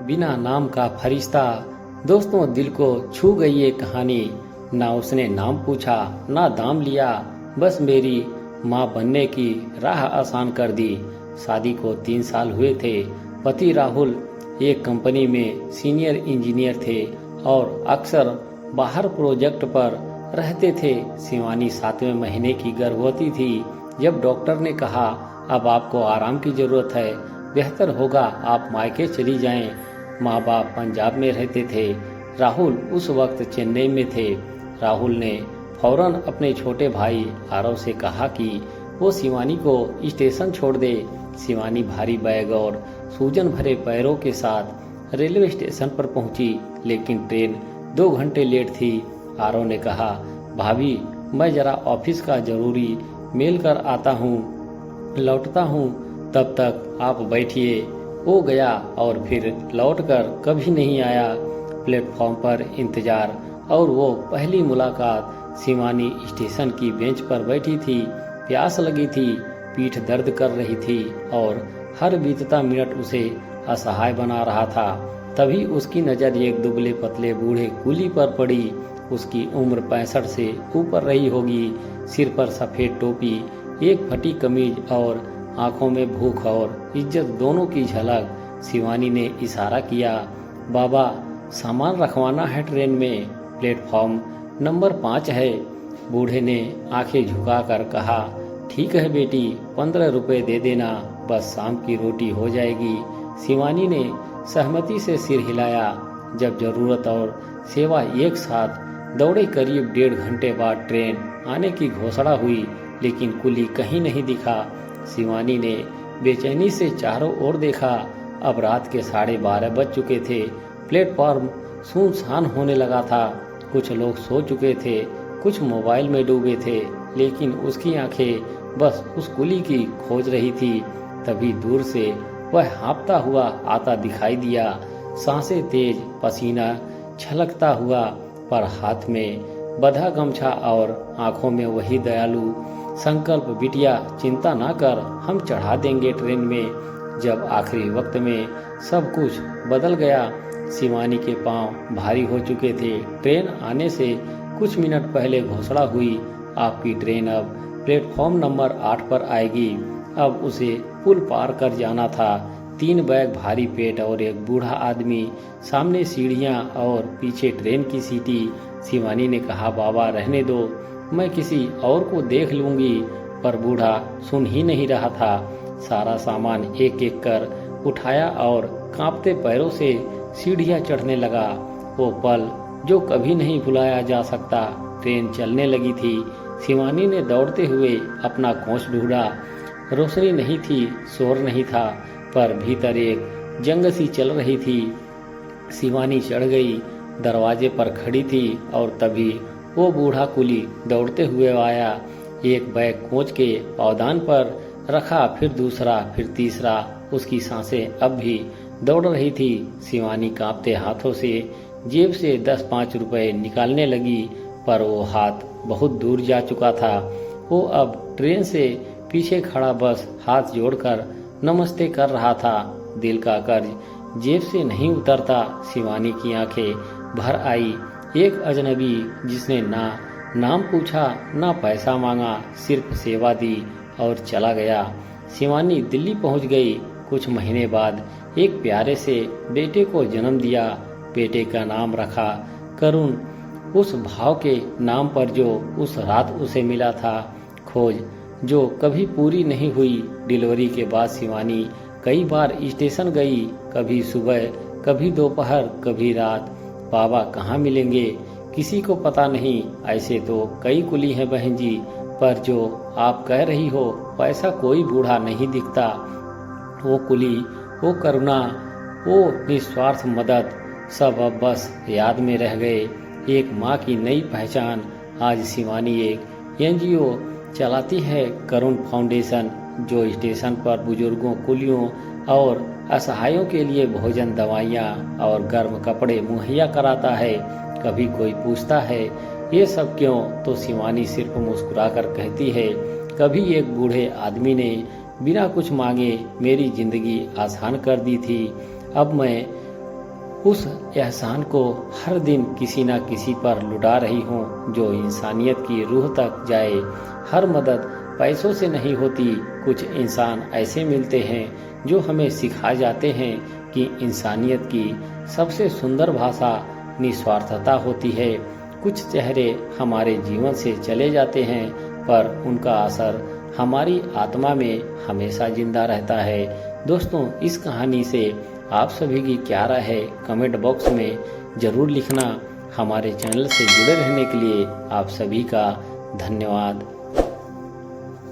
बिना नाम का फरिश्ता। दोस्तों, दिल को छू गई ये कहानी। ना उसने नाम पूछा, ना दाम लिया, बस मेरी माँ बनने की राह आसान कर दी। शादी को 3 साल हुए थे। पति राहुल एक कंपनी में सीनियर इंजीनियर थे और अक्सर बाहर प्रोजेक्ट पर रहते थे। शिवानी 7वें महीने की गर्भवती थी जब डॉक्टर ने कहा, अब आपको आराम की जरूरत है, बेहतर होगा आप मायके चली जाएं। माँ बाप पंजाब में रहते थे। राहुल उस वक्त चेन्नई में थे। राहुल ने फौरन अपने छोटे भाई आरव से कहा कि वो शिवानी को स्टेशन छोड़ दे। शिवानी भारी बैग और सूजन भरे पैरों के साथ रेलवे स्टेशन पर पहुंची, लेकिन ट्रेन 2 घंटे लेट थी। आरव ने कहा, भाभी मैं जरा ऑफिस का जरूरी मेल कर आता हूँ, लौटता हूँ, तब तक आप बैठिए। वो गया और फिर लौटकर कभी नहीं आया। प्लेटफॉर्म पर इंतजार और वो पहली मुलाकात। शिवानी स्टेशन की बेंच पर बैठी थी, प्यास लगी थी, पीठ दर्द कर रही थी और हर बीतता मिनट उसे असहाय बना रहा था। तभी उसकी नज़र एक दुबले पतले बूढ़े कुली पर पड़ी। उसकी उम्र 65 से ऊपर रही होगी। सिर पर सफ़ेद टोपी, एक फटी कमीज और आंखों में भूख और इज्जत दोनों की झलक। शिवानी ने इशारा किया, बाबा सामान रखवाना है, ट्रेन में प्लेटफॉर्म नंबर 5 है। बूढ़े ने आंखें झुकाकर कहा, ठीक है बेटी, 15 रुपए दे देना, बस शाम की रोटी हो जाएगी। शिवानी ने सहमति से सिर हिलाया। जब जरूरत और सेवा एक साथ दौड़े, करीब 1.5 घंटे बाद ट्रेन आने की घोषणा हुई, लेकिन कुली कहीं नहीं दिखा। शिवानी ने बेचैनी से चारों ओर देखा। अब रात के 12:30 बज चुके थे। प्लेटफॉर्म सुनसान होने लगा था। कुछ लोग सो चुके थे, कुछ मोबाइल में डूबे थे, लेकिन उसकी आंखें बस उस कुली की खोज रही थी। तभी दूर से वह हाँफता हुआ आता दिखाई दिया, सांसें तेज, पसीना छलकता हुआ, पर हाथ में बंधा गमछा और आंखों में वही दयालु संकल्प, बिटिया चिंता ना कर, हम चढ़ा देंगे ट्रेन में। जब आखिरी वक्त में सब कुछ बदल गया, शिवानी के पांव भारी हो चुके थे। ट्रेन आने से कुछ मिनट पहले घोषणा हुई, आपकी ट्रेन अब प्लेटफॉर्म नंबर 8 पर आएगी। अब उसे पुल पार कर जाना था। 3 बैग, भारी पेट और एक बूढ़ा आदमी, सामने सीढ़ियां और पीछे ट्रेन की सीटी। शिवानी ने कहा, बाबा रहने दो, मैं किसी और को देख लूंगी, पर बूढ़ा सुन ही नहीं रहा था। सारा सामान एक एक कर उठाया और कांपते पैरों से सीढ़ियां चढ़ने लगा। वो पल जो कभी नहीं भुलाया जा सकता। ट्रेन चलने लगी थी। शिवानी ने दौड़ते हुए अपना कोच ढूंढा। रोशनी नहीं थी, शोर नहीं था, पर भीतर एक जंग सी चल रही थी। शिवानी चढ़ गई, दरवाजे पर खड़ी थी और तभी वो बूढ़ा कुली दौड़ते हुए आया। एक बैग कोच के पावदान पर रखा, फिर दूसरा, फिर तीसरा। उसकी सांसें अब भी दौड़ रही थी। शिवानी कांपते हाथों से जेब से 10-5 रुपए निकालने लगी, पर वो हाथ बहुत दूर जा चुका था। वो अब ट्रेन से पीछे खड़ा बस हाथ जोड़कर नमस्ते कर रहा था। दिल का कर्ज जेब से नहीं उतरता। शिवानी की आंखें भर आई। एक अजनबी जिसने ना नाम पूछा, ना पैसा मांगा, सिर्फ सेवा दी और चला गया। शिवानी दिल्ली पहुंच गई। कुछ महीने बाद एक प्यारे से बेटे को जन्म दिया। बेटे का नाम रखा करुण, उस भाव के नाम पर जो उस रात उसे मिला था। खोज जो कभी पूरी नहीं हुई। डिलीवरी के बाद शिवानी कई बार स्टेशन गई, कभी सुबह, कभी दोपहर, कभी रात। बाबा कहाँ मिलेंगे, किसी को पता नहीं। ऐसे तो कई कुली हैं बहन जी, पर जो आप कह रही हो, पैसा कोई बूढ़ा नहीं दिखता। वो कुली, वो करुणा, वो निस्वार्थ मदद, सब अब बस याद में रह गए। एक माँ की नई पहचान। आज शिवानी एक NGO चलाती है, करुण फाउंडेशन, जो स्टेशन पर बुजुर्गों, कुलियों और असहायों के लिए भोजन, दवाइयाँ और गर्म कपड़े मुहैया कराता है। कभी कोई पूछता है, ये सब क्यों, तो शिवानी सिर्फ मुस्कुराकर कहती है, कभी एक बूढ़े आदमी ने बिना कुछ मांगे मेरी जिंदगी आसान कर दी थी। अब मैं उस एहसान को हर दिन किसी न किसी पर लुटा रही हूँ जो इंसानियत की रूह तक जाए। हर मदद पैसों से नहीं होती, कुछ इंसान ऐसे मिलते हैं जो हमें सिखा जाते हैं कि इंसानियत की सबसे सुंदर भाषा निस्वार्थता होती है। कुछ चेहरे हमारे जीवन से चले जाते हैं पर उनका असर हमारी आत्मा में हमेशा जिंदा रहता है। दोस्तों, इस कहानी से आप सभी की क्या राय है कमेंट बॉक्स में ज़रूर लिखना। हमारे चैनल से जुड़े रहने के लिए आप सभी का धन्यवाद।